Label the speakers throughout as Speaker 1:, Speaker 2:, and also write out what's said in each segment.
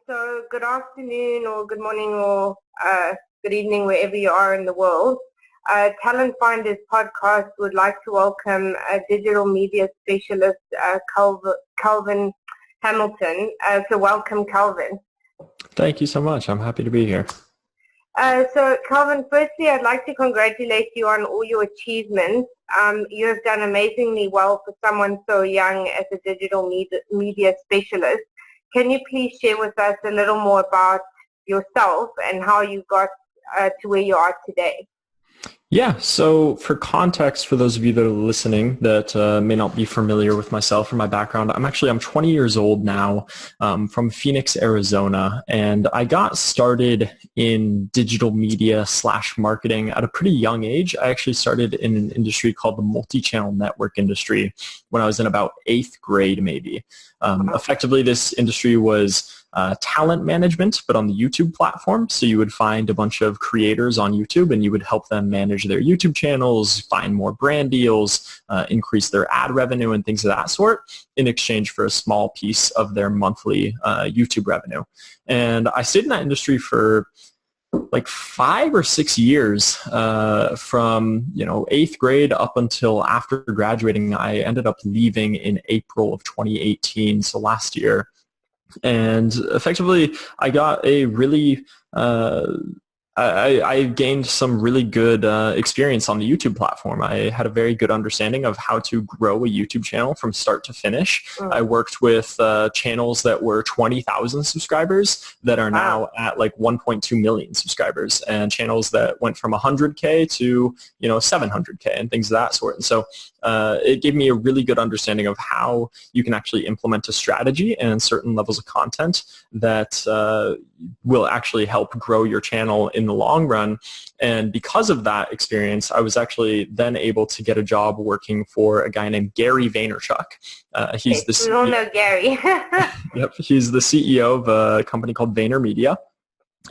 Speaker 1: So good afternoon or good morning or good evening wherever you are in the world. Talent Finders podcast would like to welcome a digital media specialist, Calvin Hamilton. So welcome, Calvin.
Speaker 2: Thank you so much. I'm happy to be here.
Speaker 1: So Calvin, firstly, I'd like to congratulate you on all your achievements. You have done amazingly well for someone so young as a digital media specialist. Can you please share with us a little more about yourself and how you got to where you are today?
Speaker 2: Yeah, so for context, for those of you that are listening that may not be familiar with myself or my background, I'm 20 years old now, from Phoenix, Arizona, and I got started in digital media / marketing at a pretty young age. I actually started in an industry called the multi-channel network industry when I was in about 8th grade maybe. Effectively, this industry was talent management, but on the YouTube platform. So you would find a bunch of creators on YouTube and you would help them manage their YouTube channels, find more brand deals, increase their ad revenue and things of that sort in exchange for a small piece of their monthly YouTube revenue. And I stayed in that industry for like 5 or 6 years, from 8th grade up until after graduating. I ended up leaving in April of 2018, so last year. And effectively, I got a really, I gained some really good experience on the YouTube platform. I had a very good understanding of how to grow a YouTube channel from start to finish. I worked with channels that were 20,000 subscribers that are now at like 1.2 million subscribers, and channels that went from 100K to 700K and things of that sort. And so it gave me a really good understanding of how you can actually implement a strategy and certain levels of content that will actually help grow your channel in the long run. And because of that experience, I was actually then able to get a job working for a guy named Gary Vaynerchuk. He's the
Speaker 1: CEO. We all know Gary.
Speaker 2: Yep, he's the CEO of a company called VaynerMedia.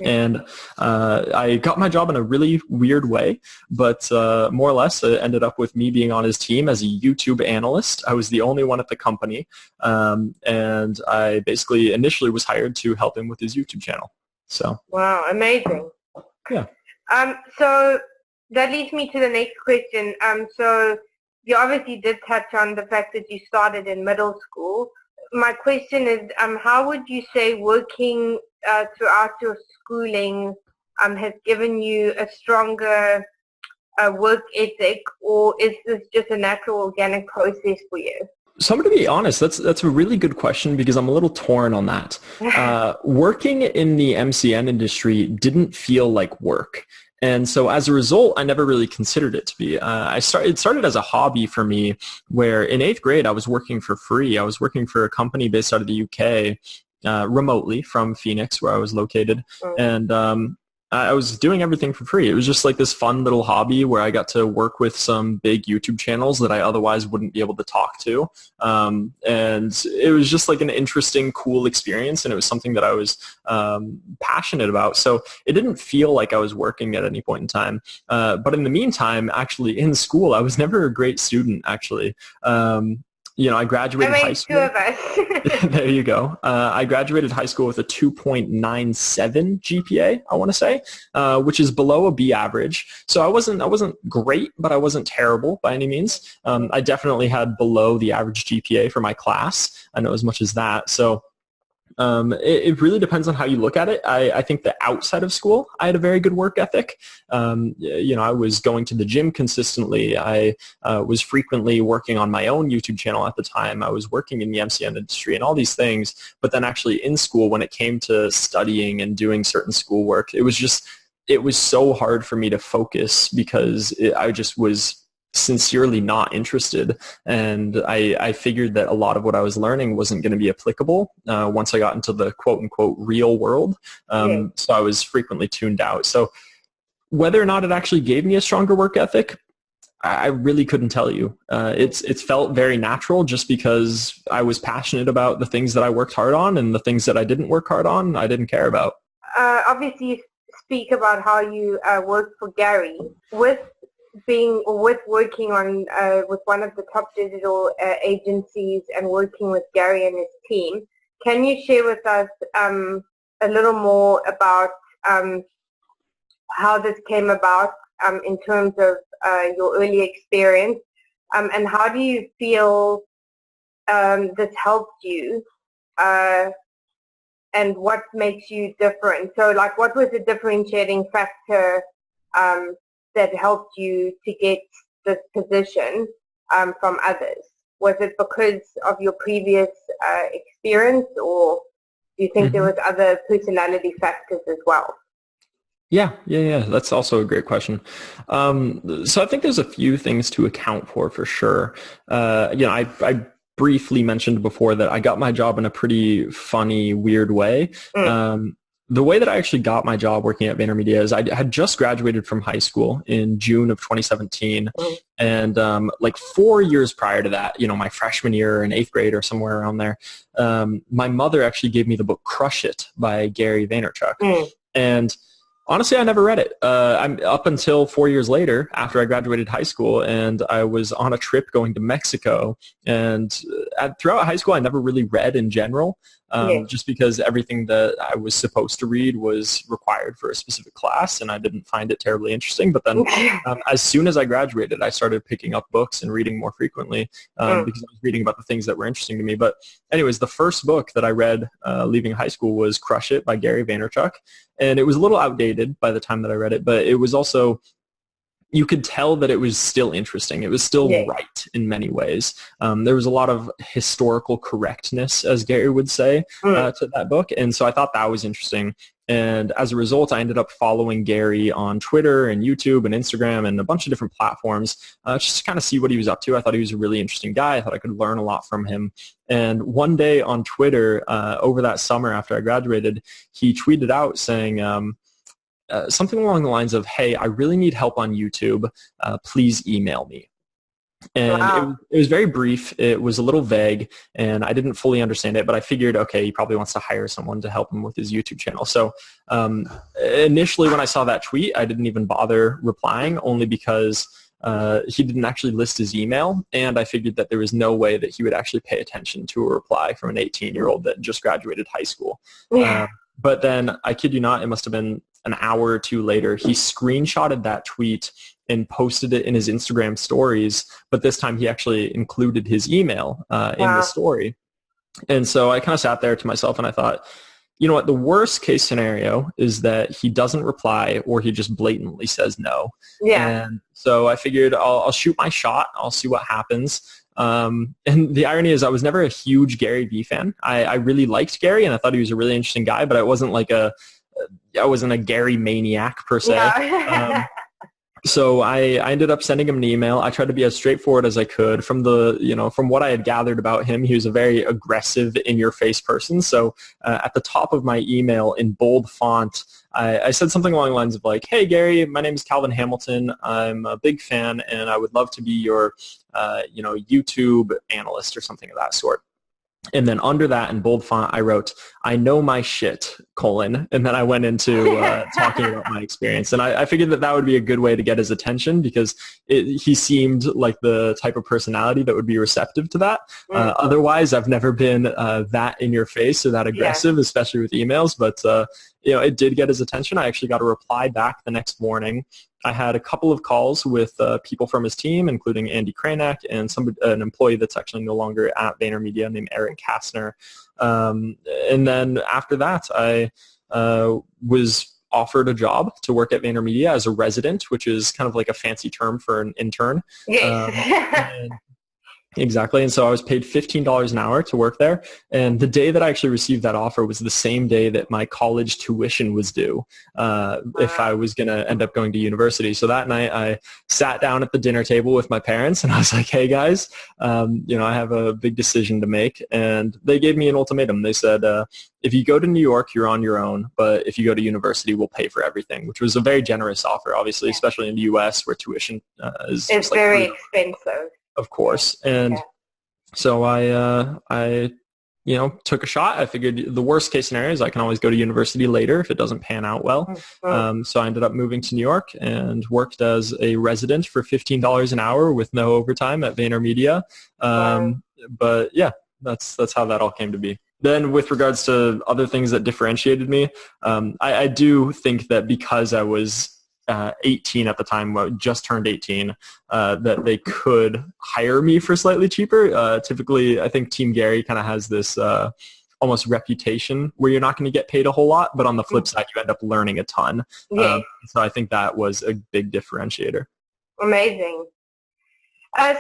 Speaker 2: And I got my job in a really weird way, but more or less it ended up with me being on his team as a YouTube analyst. I was the only one at the company, and I basically initially was hired to help him with his YouTube channel. So
Speaker 1: wow, amazing.
Speaker 2: Yeah.
Speaker 1: So that leads me to the next question. So you obviously did touch on the fact that you started in middle school. My question is, how would you say working throughout your schooling has given you a stronger work ethic, or is this just a natural organic process for you?
Speaker 2: So I'm going to be honest, that's a really good question because I'm a little torn on that. Working in the MCN industry didn't feel like work. And so as a result, I never really considered it to be. It started as a hobby for me, where in 8th grade, I was working for free. I was working for a company based out of the UK, remotely from Phoenix, where I was located. And I was doing everything for free. It was just like this fun little hobby where I got to work with some big YouTube channels that I otherwise wouldn't be able to talk to. And it was just like an interesting, cool experience, and it was something that I was passionate about. So it didn't feel like I was working at any point in time. But in the meantime, actually in school, I was never a great student, actually. I graduated high school.
Speaker 1: Two of us.
Speaker 2: There you go. I graduated high school with a 2.97 GPA, I want to say, which is below a B average. So I wasn't great, but I wasn't terrible by any means. I definitely had below the average GPA for my class. I know as much as that. So it really depends on how you look at it. I think that outside of school, I had a very good work ethic. I was going to the gym consistently. I was frequently working on my own YouTube channel at the time. I was working in the MCN industry and all these things. But then actually in school, when it came to studying and doing certain schoolwork, it was so hard for me to focus because I just was sincerely not interested, and I figured that a lot of what I was learning wasn't going to be applicable once I got into the quote-unquote real world. So I was frequently tuned out. So whether or not it actually gave me a stronger work ethic, I really couldn't tell you. It's felt very natural just because I was passionate about the things that I worked hard on, and the things that I didn't work hard on, I didn't care about.
Speaker 1: Obviously, you speak about how you worked for Gary. With working on with one of the top digital agencies and working with Gary and his team, can you share with us a little more about how this came about in terms of your early experience, and how do you feel this helped you, and what makes you different? So, like, what was the differentiating factor that helped you to get this position from others? Was it because of your previous experience, or do you think there was other personality factors as well?
Speaker 2: Yeah. That's also a great question. So I think there's a few things to account for sure. I briefly mentioned before that I got my job in a pretty funny, weird way. The way that I actually got my job working at VaynerMedia is I had just graduated from high school in June of 2017. And like 4 years prior to that, my freshman year in 8th grade or somewhere around there, my mother actually gave me the book Crush It by Gary Vaynerchuk. And honestly, I never read it. I'm up until 4 years later, after I graduated high school, and I was on a trip going to Mexico. And throughout high school, I never really read in general, just because everything that I was supposed to read was required for a specific class, and I didn't find it terribly interesting. But then, as soon as I graduated, I started picking up books and reading more frequently because I was reading about the things that were interesting to me. But anyways, the first book that I read leaving high school was Crush It by Gary Vaynerchuk. And it was a little outdated by the time that I read it, but it was also, you could tell that it was still interesting. It was still right in many ways. There was a lot of historical correctness, as Gary would say, to that book. And so I thought that was interesting. And as a result, I ended up following Gary on Twitter and YouTube and Instagram and a bunch of different platforms just to kind of see what he was up to. I thought he was a really interesting guy. I thought I could learn a lot from him. And one day on Twitter, over that summer after I graduated, he tweeted out saying something along the lines of, "Hey, I really need help on YouTube. Please email me." And it was very brief. It was a little vague, and I didn't fully understand it, but I figured, okay, he probably wants to hire someone to help him with his YouTube channel. So initially when I saw that tweet, I didn't even bother replying, only because he didn't actually list his email, and I figured that there was no way that he would actually pay attention to a reply from an 18-year-old that just graduated high school. But then, I kid you not, it must have been an hour or two later, he screenshotted that tweet and posted it in his Instagram stories, but this time he actually included his email in the story. And so I kind of sat there to myself and I thought, you know what, the worst case scenario is that he doesn't reply or he just blatantly says no. And so I figured I'll shoot my shot. I'll see what happens. And the irony is I was never a huge Gary Vee fan. I really liked Gary and I thought he was a really interesting guy, but I wasn't a Gary maniac per se. So I ended up sending him an email. I tried to be as straightforward as I could. From what I had gathered about him, he was a very aggressive, in-your-face person. So at the top of my email in bold font, I said something along the lines of like, "Hey Gary, my name is Calvin Hamilton. I'm a big fan, and I would love to be your, YouTube analyst," or something of that sort. And then under that in bold font, I wrote, "I know my shit, : and then I went into talking about my experience. And I figured that would be a good way to get his attention because he seemed like the type of personality that would be receptive to that. Otherwise, I've never been that in your face or that aggressive, especially with emails. But it did get his attention. I actually got a reply back the next morning. I had a couple of calls with people from his team, including Andy Kranek and an employee that's actually no longer at VaynerMedia named Eric Kastner. And then after that, I was offered a job to work at VaynerMedia as a resident, which is kind of like a fancy term for an intern. Exactly. And so I was paid $15 an hour to work there. And the day that I actually received that offer was the same day that my college tuition was due if I was going to end up going to university. So that night I sat down at the dinner table with my parents and I was like, "Hey guys, I have a big decision to make." And they gave me an ultimatum. They said, "If you go to New York, you're on your own. But if you go to university, we'll pay for everything," which was a very generous offer, obviously, especially in the U.S. where tuition is
Speaker 1: it's very expensive.
Speaker 2: Of course. And so I took a shot. I figured the worst case scenario is I can always go to university later if it doesn't pan out well. So I ended up moving to New York and worked as a resident for $15 an hour with no overtime at VaynerMedia. But yeah, that's how that all came to be. Then with regards to other things that differentiated me, I do think that because I was 18 at the time, well, just turned 18, that they could hire me for slightly cheaper. Typically, I think Team Gary kind of has this almost reputation where you're not going to get paid a whole lot, but on the flip side, you end up learning a ton.
Speaker 1: Yes.
Speaker 2: So I think that was a big differentiator.
Speaker 1: Amazing.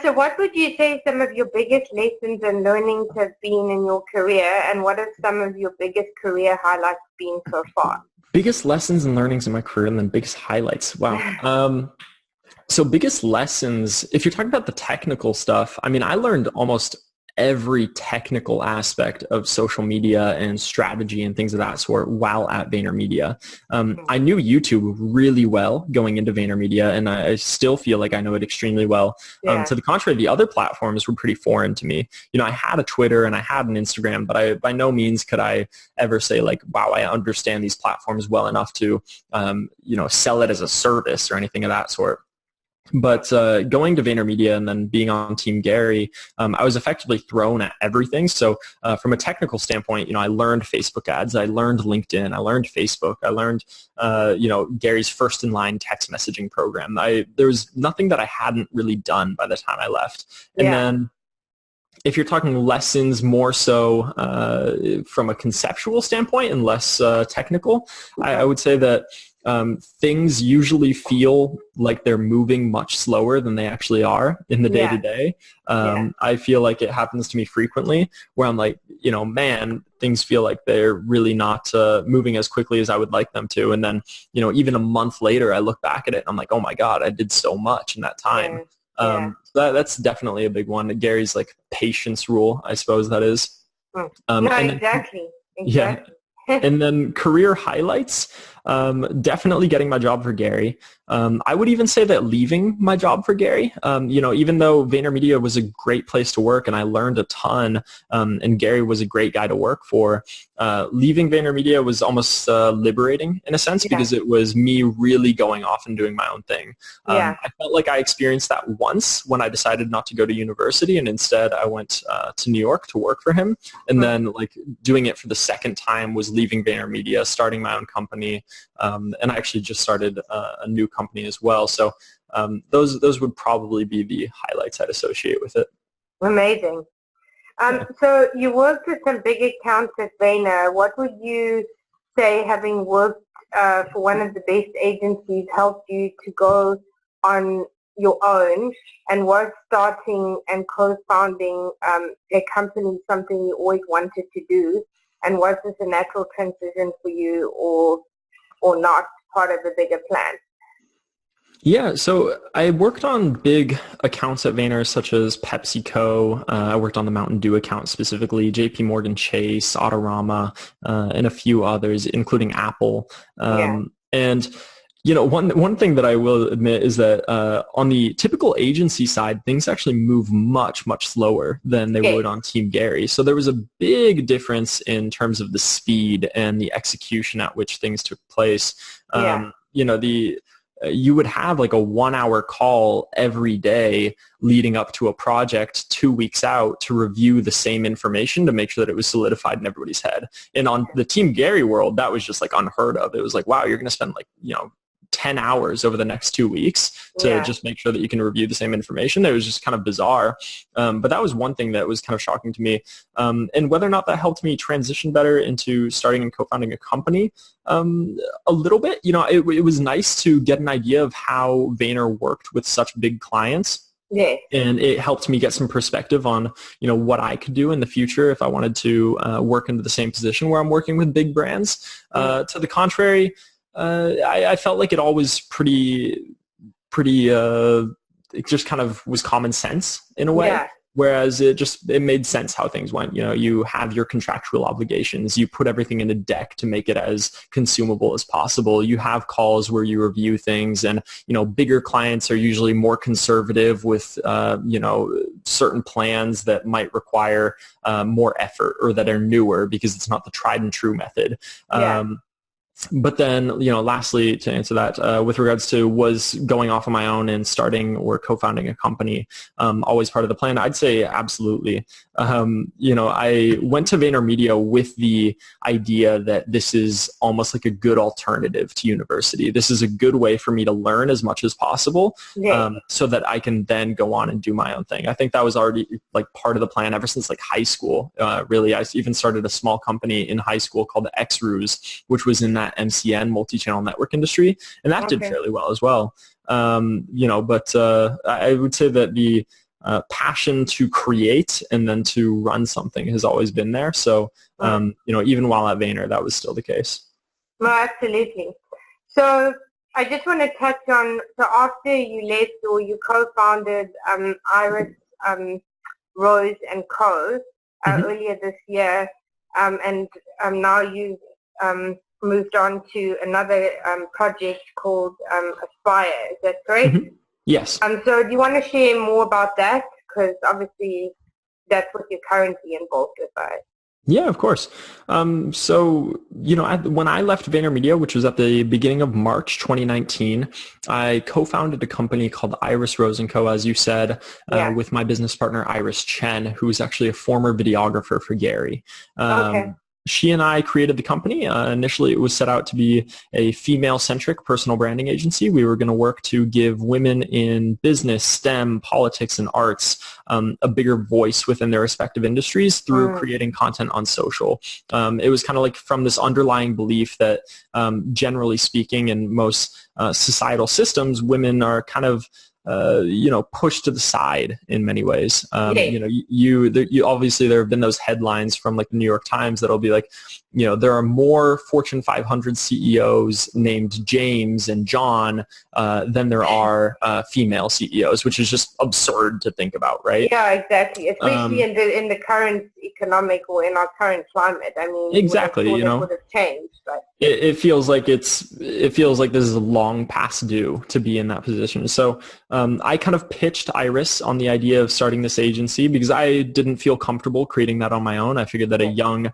Speaker 1: So what would you say some of your biggest lessons and learnings have been in your career, and what have some of your biggest career highlights been so far?
Speaker 2: Biggest lessons and learnings in my career and then biggest highlights. Wow. So biggest lessons, if you're talking about the technical stuff, I mean, I learned almost every technical aspect of social media and strategy and things of that sort while at VaynerMedia. I knew YouTube really well going into VaynerMedia, and I still feel like I know it extremely well.
Speaker 1: Yeah.
Speaker 2: To the contrary, the other platforms were pretty foreign to me. You know, I had a Twitter and I had an Instagram, but I by no means could I ever say like, wow, I understand these platforms well enough to, you know, sell it as a service or anything of that sort. But going to VaynerMedia and then being on Team Gary, I was effectively thrown at everything. So from a technical standpoint, you know, I learned Facebook ads, I learned LinkedIn, I learned Facebook, I learned, you know, Gary's first in line text messaging program. There was nothing that I hadn't really done by the time I left. And then if you're talking lessons more so from a conceptual standpoint and less technical, I would say that things usually feel like they're moving much slower than they actually are in the day-to-day. I feel like it happens to me frequently where I'm like, you know, man, things feel like they're really not moving as quickly as I would like them to. And then, you know, even a month later, I look back at it and I'm like, oh my God, I did so much in that time. That's definitely a big one. Gary's like patience rule, I suppose that is.
Speaker 1: No, exactly.
Speaker 2: Yeah. And then career highlights, definitely getting my job for Gary. I would even say that leaving my job for Gary, you know, even though VaynerMedia was a great place to work and I learned a ton, and Gary was a great guy to work for, leaving VaynerMedia was almost liberating in a sense because it was me really going off and doing my own thing. I felt like I experienced that once when I decided not to go to university and instead I went to New York to work for him. And then like doing it for the second time was leaving VaynerMedia, starting my own company, and I actually just started a new company as well. So those would probably be the highlights I'd associate with it.
Speaker 1: Amazing. So you worked with some big accounts at Vayner. What would you say, having worked for one of the best agencies, helped you to go on your own, and was starting and co-founding a company something you always wanted to do? And was this a natural transition for you or not part of the bigger plan?
Speaker 2: Yeah, so I worked on big accounts at Vayner, such as PepsiCo. I worked on the Mountain Dew account specifically, JP Morgan Chase, Autorama, and a few others, including Apple. And you know, one thing that I will admit is that on the typical agency side, things actually move much slower than they would on Team Gary. So there was a big difference in terms of the speed and the execution at which things took place. You know, you would have like a 1 hour call every day leading up to a project 2 weeks out to review the same information to make sure that it was solidified in everybody's head. And on the Team Gary world, that was just like unheard of. It was like, wow, you're going to spend like, you know, 10 hours over the next 2 weeks to just make sure that you can review the same information. It was just kind of bizarre. But that was one thing that was kind of shocking to me. And whether or not that helped me transition better into starting and co-founding a company, a little bit. You know, it was nice to get an idea of how Vayner worked with such big clients. And it helped me get some perspective on, you know, what I could do in the future if I wanted to work into the same position where I'm working with big brands. To the contrary, I felt like it all was pretty, it just kind of was common sense in a way. Whereas it made sense how things went. You know, you have your contractual obligations. You put everything in a deck to make it as consumable as possible. You have calls where you review things, and, you know, bigger clients are usually more conservative with, you know, certain plans that might require more effort or that are newer because it's not the tried and true method. But then, lastly, to answer that, with regards to was going off on my own and starting or co-founding a company, always part of the plan, I'd say absolutely. I went to VaynerMedia with the idea that this is almost like a good alternative to university. This is a good way for me to learn as much as possible, so that I can then go on and do my own thing. I think that was already like part of the plan ever since like high school. Really, I even started a small company in high school called XRUs, which was in that MCN, multi-channel network industry, and that did fairly well as well. But I would say that the passion to create and then to run something has always been there. So, even while at Vayner, that was still the case.
Speaker 1: No, absolutely. So I just want to touch on, so after you left or you co-founded Iris, Rose and Co. Earlier this year, and now you've moved on to another project called Aspire. Is that correct?
Speaker 2: Mm-hmm. Yes.
Speaker 1: So do you want to share more about that? Because obviously that's what you're currently involved with, right?
Speaker 2: Yeah, of course. When I left VaynerMedia, which was at the beginning of March 2019, I co-founded a company called Iris Rose & Co., as you said, with my business partner, Iris Chen, who is actually a former videographer for Gary. She and I created the company. Initially, it was set out to be a female-centric personal branding agency. We were going to work to give women in business, STEM, politics, and arts a bigger voice within their respective industries through creating content on social. It was kind of like from this underlying belief that, generally speaking, in most societal systems, women are kind of pushed to the side in many ways. You obviously there have been those headlines from like the New York Times that'll be like, there are more Fortune 500 CEOs named James and John than there are female CEOs, which is just absurd to think about, right?
Speaker 1: Yeah, exactly. Especially in the current economic or in our current climate. I mean,
Speaker 2: exactly.
Speaker 1: It would have changed, but
Speaker 2: it feels like this is a long past due to be in that position. So I kind of pitched Iris on the idea of starting this agency because I didn't feel comfortable creating that on my own. I figured that a young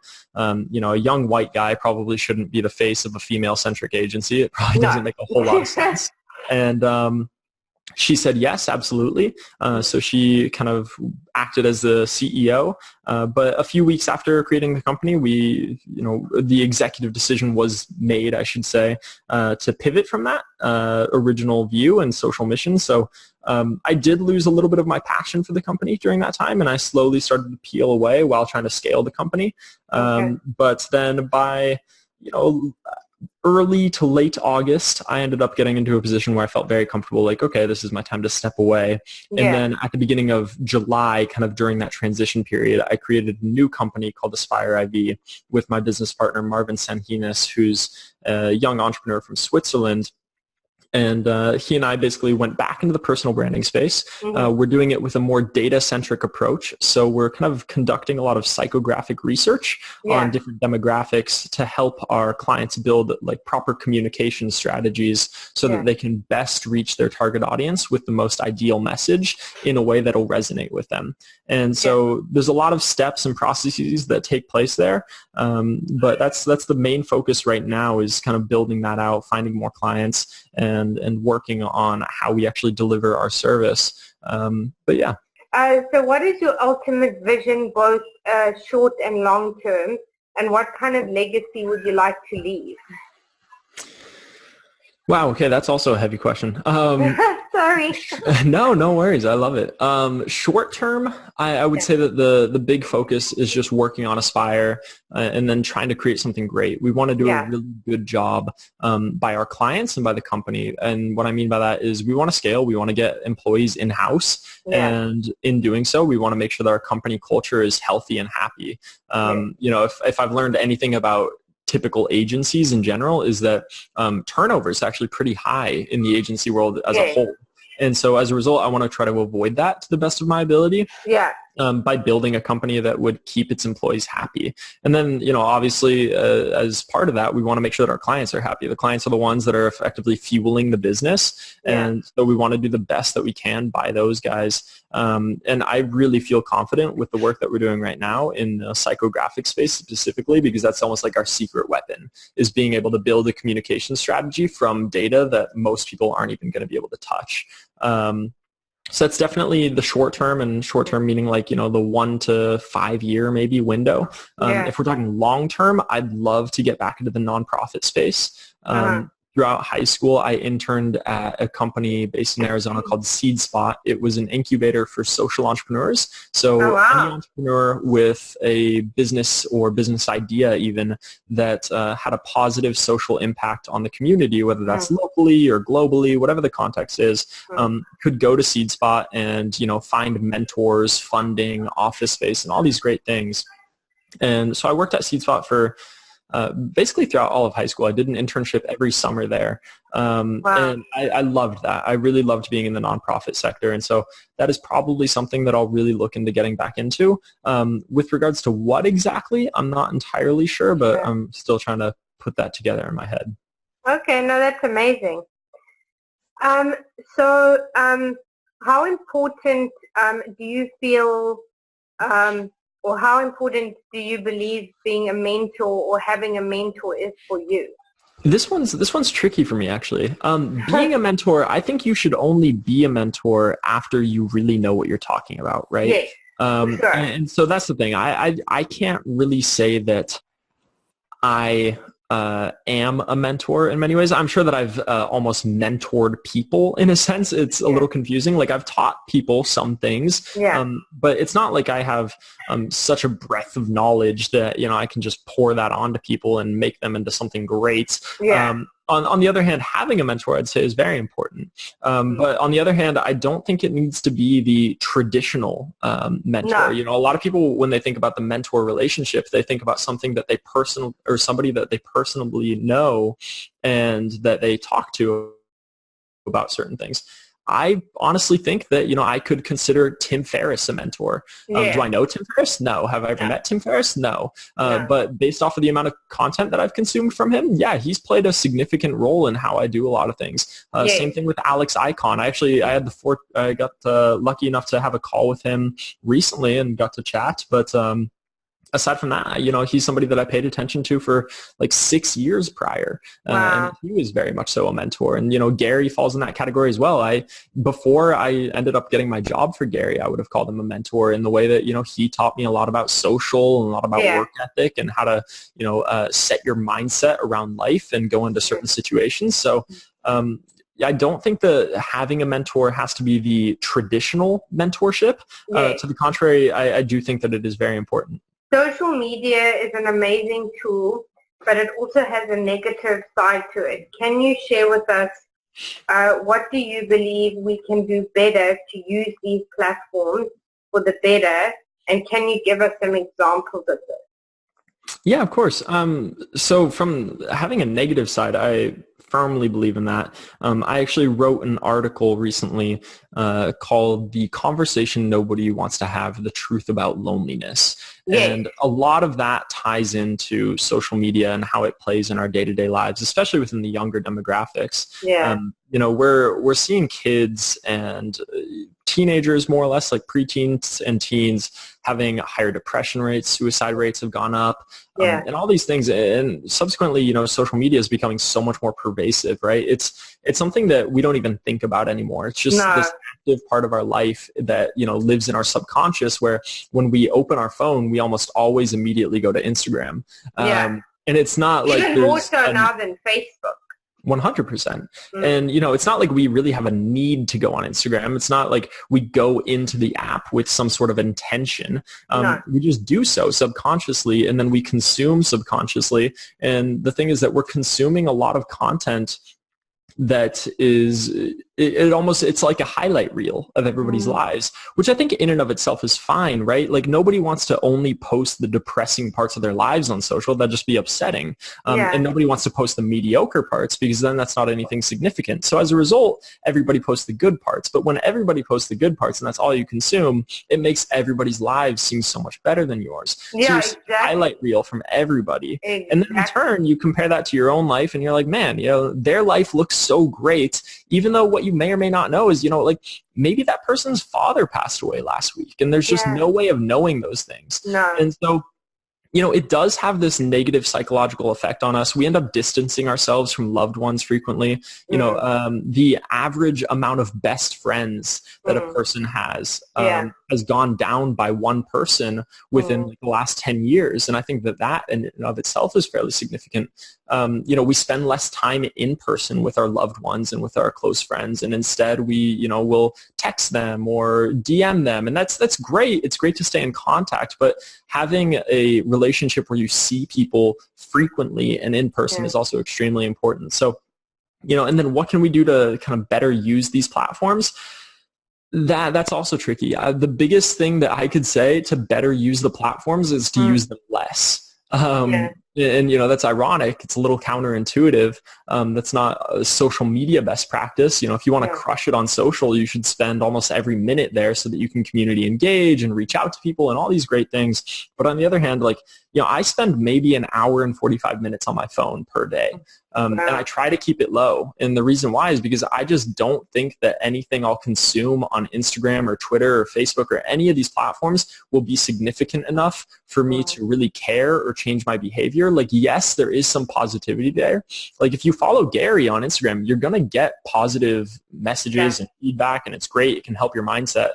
Speaker 2: white guy probably shouldn't be the face of a female-centric agency. It probably doesn't make a whole lot of sense. And she said yes, absolutely. So she kind of acted as the CEO. But a few weeks after creating the company, the executive decision was made, I should say, to pivot from that original view and social mission. So I did lose a little bit of my passion for the company during that time, and I slowly started to peel away while trying to scale the company. But then by, early to late August, I ended up getting into a position where I felt very comfortable, like, okay, this is my time to step away. Yeah. And then at the beginning of July, kind of during that transition period, I created a new company called Aspire IV with my business partner, Marvin Sanhinas, who's a young entrepreneur from Switzerland. And he and I basically went back into the personal branding space. We're doing it with a more data-centric approach. So we're kind of conducting a lot of psychographic research on different demographics to help our clients build like proper communication strategies so that they can best reach their target audience with the most ideal message in a way that will resonate with them. And so there's a lot of steps and processes that take place there. But that's the main focus right now, is kind of building that out, finding more clients, and working on how we actually deliver our service. But yeah.
Speaker 1: So what is your ultimate vision, both short and long term, and what kind of legacy would you like to leave?
Speaker 2: Wow, okay, that's also a heavy question.
Speaker 1: Sorry.
Speaker 2: No worries. I love it. Short term, I would say that the big focus is just working on Aspire and then trying to create something great. We want to do a really good job by our clients and by the company. And what I mean by that is we want to scale. We want to get employees in-house. And in doing so, we want to make sure that our company culture is healthy and happy. If I've learned anything about typical agencies in general, is that turnover is actually pretty high in the agency world as a whole. And so as a result, I want to try to avoid that to the best of my ability. by building a company that would keep its employees happy. And then, obviously, as part of that, we want to make sure that our clients are happy. The clients are the ones that are effectively fueling the business.
Speaker 1: Yeah.
Speaker 2: And so we want to do the best that we can by those guys. And I really feel confident with the work that we're doing right now in the psychographic space specifically, because that's almost like our secret weapon, is being able to build a communication strategy from data that most people aren't even going to be able to touch. So that's definitely the short term, and short term meaning like, the 1 to 5 year maybe window. If we're talking long term, I'd love to get back into the nonprofit space. Throughout high school, I interned at a company based in Arizona called SeedSpot. It was an incubator for social entrepreneurs. So any entrepreneur with a business or business idea even that had a positive social impact on the community, whether that's locally or globally, whatever the context is, could go to SeedSpot and, find mentors, funding, office space, and all these great things. And so I worked at SeedSpot for basically throughout all of high school. I did an internship every summer there. And I loved that. I really loved being in the nonprofit sector. And so that is probably something that I'll really look into getting back into. With regards to what exactly, I'm not entirely sure, but I'm still trying to put that together in my head.
Speaker 1: Okay, no, that's amazing. So how important do you feel or how important do you believe being a mentor or having a mentor is for you?
Speaker 2: This one's tricky for me, actually. Being a mentor, I think you should only be a mentor after you really know what you're talking about, right?
Speaker 1: Yes, sure.
Speaker 2: And so that's the thing. I can't really say that I am a mentor in many ways. I'm sure that I've almost mentored people in a sense. It's a little confusing. Like I've taught people some things, but it's not like I have such a breadth of knowledge that, I can just pour that onto people and make them into something great. On the other hand, having a mentor, I'd say, is very important. But on the other hand, I don't think it needs to be the traditional mentor.
Speaker 1: No.
Speaker 2: A lot of people, when they think about the mentor relationship, they think about something that they somebody that they personally know and that they talk to about certain things. I honestly think that, I could consider Tim Ferriss a mentor. Do I know Tim Ferriss? No. Have I ever met Tim Ferriss? No. But based off of the amount of content that I've consumed from him, he's played a significant role in how I do a lot of things. Same thing with Alex Icon. I got lucky enough to have a call with him recently and got to chat, but aside from that, he's somebody that I paid attention to for like 6 years prior. And he was very much so a mentor. And, Gary falls in that category as well. Before I ended up getting my job for Gary, I would have called him a mentor in the way that, he taught me a lot about social and a lot about work ethic and how to, set your mindset around life and go into certain situations. So, I don't think that having a mentor has to be the traditional mentorship. To the contrary, I do think that it is very important.
Speaker 1: Social media is an amazing tool, but it also has a negative side to it. Can you share with us what do you believe we can do better to use these platforms for the better, and can you give us some examples of this?
Speaker 2: Yeah, of course. So from having a negative side, I firmly believe in that. I actually wrote an article recently called "The Conversation Nobody Wants to Have: The Truth About Loneliness." And a lot of that ties into social media and how it plays in our day-to-day lives, especially within the younger demographics. We're seeing kids and teenagers, more or less, like preteens and teens, having higher depression rates, suicide rates have gone up, and all these things. And subsequently, social media is becoming so much more pervasive, right? It's something that we don't even think about anymore. It's just this active part of our life that, lives in our subconscious, where when we open our phone, we almost always immediately go to Instagram. And it's not like
Speaker 1: even more so now than Facebook.
Speaker 2: 100%. And, it's not like we really have a need to go on Instagram. It's not like we go into the app with some sort of intention. We just do so subconsciously, and then we consume subconsciously. And the thing is that we're consuming a lot of content that is it's like a highlight reel of everybody's lives, which I think in and of itself is fine, right? Like nobody wants to only post the depressing parts of their lives on social. That'd just be upsetting. And nobody wants to post the mediocre parts because then that's not anything significant. So as a result, everybody posts the good parts. But when everybody posts the good parts and that's all you consume, it makes everybody's lives seem so much better than yours. So you're
Speaker 1: exactly.
Speaker 2: a highlight reel from everybody.
Speaker 1: Exactly.
Speaker 2: And then in turn, you compare that to your own life and you're like, man, their life looks so great, even though what you may or may not know is, like maybe that person's father passed away last week and there's just no way of knowing those things.
Speaker 1: No.
Speaker 2: And so, it does have this negative psychological effect on us. We end up distancing ourselves from loved ones frequently. The average amount of best friends that a person has gone down by one person within the last 10 years. And I think that in and of itself is fairly significant. We spend less time in person with our loved ones and with our close friends. And instead we, will text them or DM them. And that's great. It's great to stay in contact, but having a relationship where you see people frequently and in person is also extremely important. So, and then what can we do to kind of better use these platforms? That's also tricky. The biggest thing that I could say to better use the platforms is to use them less. And that's ironic. It's a little counterintuitive. That's not a social media best practice. If you want to crush it on social, you should spend almost every minute there so that you can community engage and reach out to people and all these great things. But on the other hand, I spend maybe an hour and 45 minutes on my phone per day. And I try to keep it low. And the reason why is because I just don't think that anything I'll consume on Instagram or Twitter or Facebook or any of these platforms will be significant enough for me to really care or change my behavior. Yes, there is some positivity there. If you follow Gary on Instagram, you're going to get positive messages and feedback, and it's great. It can help your mindset.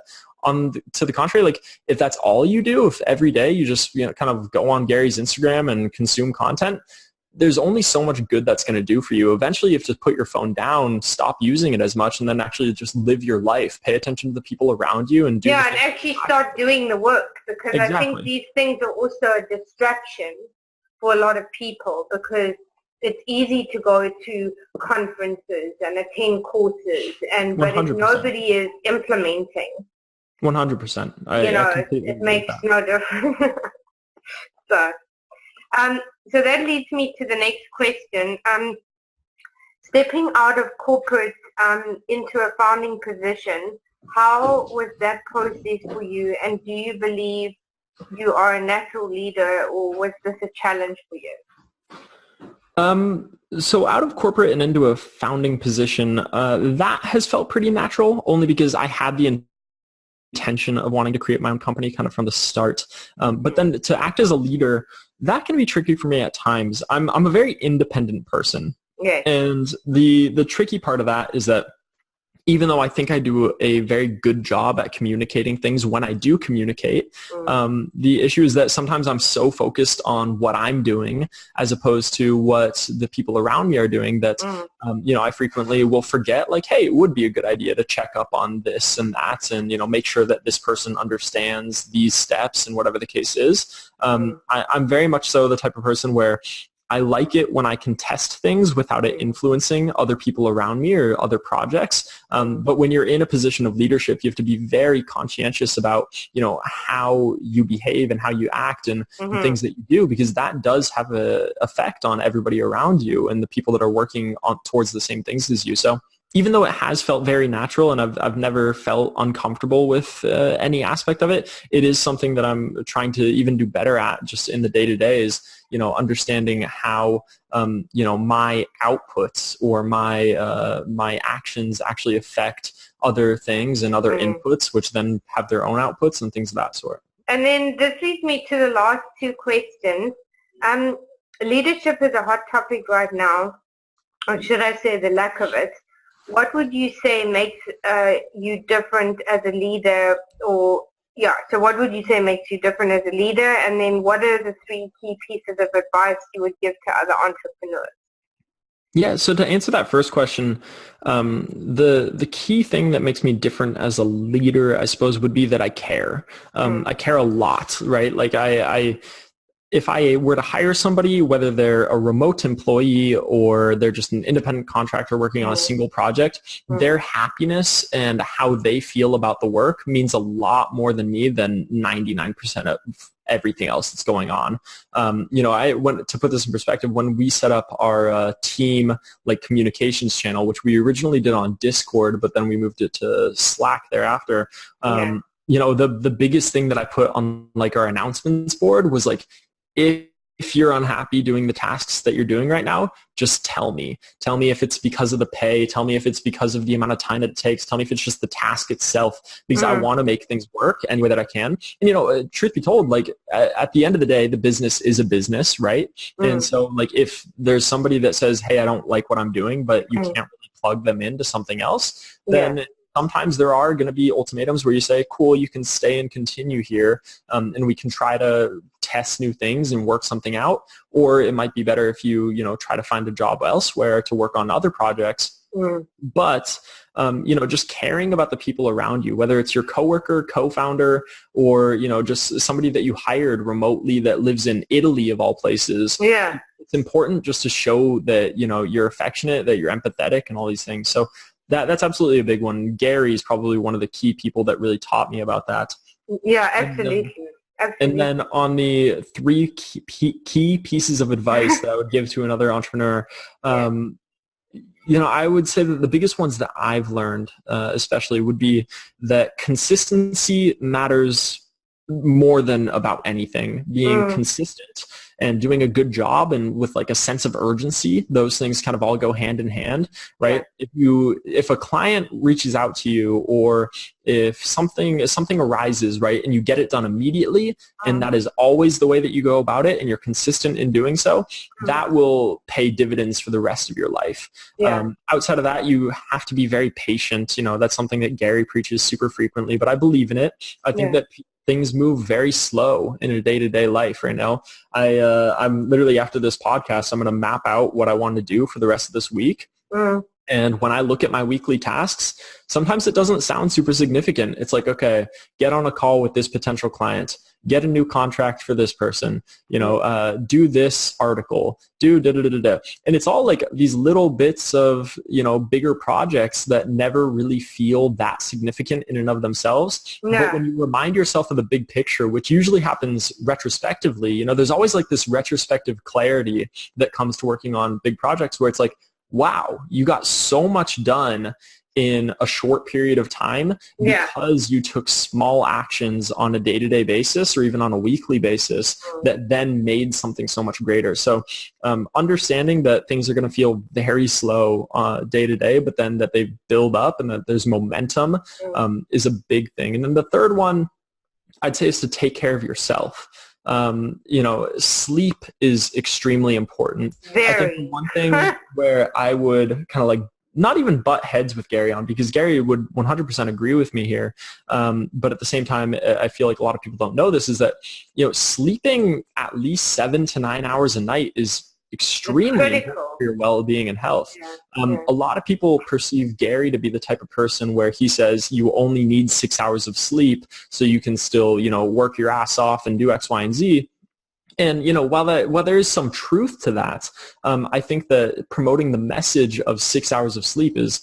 Speaker 2: To the contrary, if that's all you do, if every day you just kind of go on Gary's Instagram and consume content, there's only so much good that's going to do for you. Eventually, you have to put your phone down, stop using it as much, and then actually just live your life. Pay attention to the people around you and
Speaker 1: and actually start doing the work, because I think these things are also a distraction for a lot of people, because it's easy to go to conferences and attend courses, but if nobody is implementing,
Speaker 2: 100%.
Speaker 1: It makes no difference. So that leads me to the next question. Stepping out of corporate into a founding position, how was that process for you? And do you believe you are a natural leader, or was this a challenge for you?
Speaker 2: So out of corporate and into a founding position, that has felt pretty natural, only because I had the intention of wanting to create my own company kind of from the start. But then to act as a leader, that can be tricky for me at times. I'm a very independent person. And the tricky part of that is that even though I think I do a very good job at communicating things when I do communicate, the issue is that sometimes I'm so focused on what I'm doing as opposed to what the people around me are doing that, I frequently will forget, hey, it would be a good idea to check up on this and that and, make sure that this person understands these steps and whatever the case is. I'm very much so the type of person where I like it when I can test things without it influencing other people around me or other projects. But when you're in a position of leadership, you have to be very conscientious about, how you behave and how you act and things that you do, because that does have an effect on everybody around you and the people that are working towards the same things as you. So even though it has felt very natural and I've never felt uncomfortable with any aspect of it, it is something that I'm trying to even do better at just in the day-to-day is, understanding how, my outputs or my actions actually affect other things and other inputs, which then have their own outputs and things of that sort.
Speaker 1: And then this leads me to the last two questions. Leadership is a hot topic right now, or should I say the lack of it. What would you say makes you different as a leader, so what would you say makes you different as a leader, and then what are the three key pieces of advice you would give to other entrepreneurs?
Speaker 2: Yeah, so to answer that first question, the key thing that makes me different as a leader, I suppose, would be that I care. I care a lot, right? if I were to hire somebody, whether they're a remote employee or they're just an independent contractor working on a single project, their happiness and how they feel about the work means a lot more than me than 99% of everything else that's going on. To put this in perspective, when we set up our team like communications channel, which we originally did on Discord, but then we moved it to Slack thereafter. The biggest thing that I put on like our announcements board was like, if you're unhappy doing the tasks that you're doing right now, just tell me. Tell me if it's because of the pay. Tell me if it's because of the amount of time that it takes. Tell me if it's just the task itself, because I want to make things work any way that I can. And, truth be told, like at the end of the day, the business is a business, right? And so like if there's somebody that says, hey, I don't like what I'm doing, but you can't really plug them into something else, then sometimes there are going to be ultimatums where you say, cool, you can stay and continue here, and we can try to test new things and work something out. Or it might be better if you, try to find a job elsewhere to work on other projects. But, just caring about the people around you, whether it's your coworker, co-founder, or, just somebody that you hired remotely that lives in Italy of all places.
Speaker 1: Yeah.
Speaker 2: It's important just to show that, you're affectionate, that you're empathetic and all these things. So that's absolutely a big one. Gary's probably one of the key people that really taught me about that.
Speaker 1: Yeah, absolutely.
Speaker 2: And then on the 3 key pieces of advice that I would give to another entrepreneur, I would say that the biggest ones that I've learned, especially, would be that consistency matters more than about anything. Being consistent and doing a good job and with like a sense of urgency, those things kind of all go hand in hand, right? If a client reaches out to you, or if something arises, right, and you get it done immediately, and that is always the way that you go about it, and you're consistent in doing so, that will pay dividends for the rest of your life. Outside of that, you have to be very patient. That's something that Gary preaches super frequently, but I believe in it. I think that things move very slow in a day-to-day life right now. I'm literally, after this podcast, I'm going to map out what I want to do for the rest of this week. And when I look at my weekly tasks, sometimes it doesn't sound super significant. It's like, okay, get on a call with this potential client, get a new contract for this person, do this article, do da-da-da-da-da. And it's all like these little bits of, bigger projects that never really feel that significant in and of themselves. But when you remind yourself of the big picture, which usually happens retrospectively, there's always like this retrospective clarity that comes to working on big projects where it's like, wow, you got so much done in a short period of time because you took small actions on a day-to-day basis or even on a weekly basis that then made something so much greater. So understanding that things are going to feel very slow day to day, but then that they build up and that there's momentum is a big thing. And then the third one I'd say is to take care of yourself. Sleep is extremely important. I think the one thing where I would kind of like not even butt heads with Gary on, because Gary would 100% agree with me here. But at the same time, I feel like a lot of people don't know this, is that, sleeping at least 7 to 9 hours a night is extremely important for your well-being and health. A lot of people perceive Gary to be the type of person where he says you only need 6 hours of sleep so you can still, work your ass off and do X, Y, and Z. And, while there is some truth to that, I think that promoting the message of 6 hours of sleep is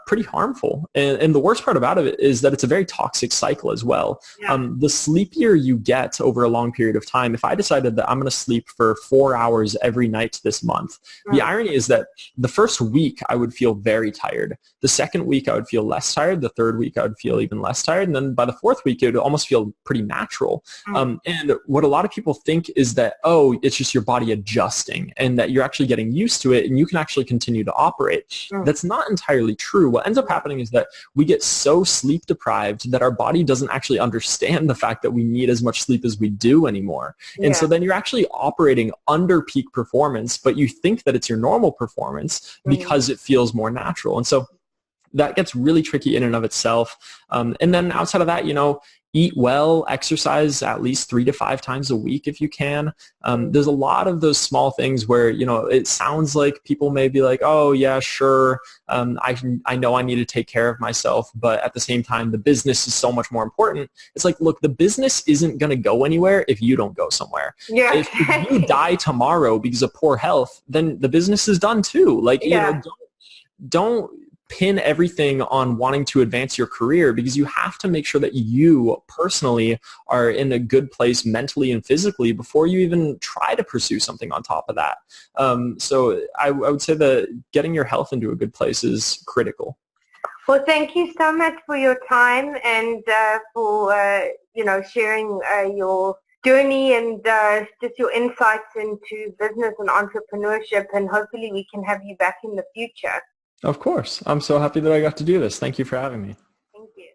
Speaker 2: pretty harmful. And the worst part about it is that it's a very toxic cycle as well. The sleepier you get over a long period of time, if I decided that I'm going to sleep for 4 hours every night this month, the irony is that the first week I would feel very tired. The second week I would feel less tired. The third week I would feel even less tired. And then by the fourth week, it would almost feel pretty natural. And what a lot of people think is that, oh, it's just your body adjusting and that you're actually getting used to it and you can actually continue to operate. That's not entirely true. What ends up happening is that we get so sleep deprived that our body doesn't actually understand the fact that we need as much sleep as we do anymore. And so then you're actually operating under peak performance, but you think that it's your normal performance because it feels more natural. And so that gets really tricky in and of itself. And then outside of that, eat well, exercise at least 3 to 5 times a week if you can. There's a lot of those small things where, it sounds like people may be like, oh yeah, sure. I know I need to take care of myself, but at the same time, the business is so much more important. It's like, look, the business isn't going to go anywhere if you don't go somewhere.
Speaker 1: Yeah,
Speaker 2: If you die tomorrow because of poor health, then the business is done too. Like,
Speaker 1: yeah.
Speaker 2: don't pin everything on wanting to advance your career, because you have to make sure that you personally are in a good place mentally and physically before you even try to pursue something on top of that. So I would say that getting your health into a good place is critical.
Speaker 1: Well, thank you so much for your time and for sharing your journey and just your insights into business and entrepreneurship. And hopefully, we can have you back in the future.
Speaker 2: Of course. I'm so happy that I got to do this. Thank you for having me.
Speaker 1: Thank you.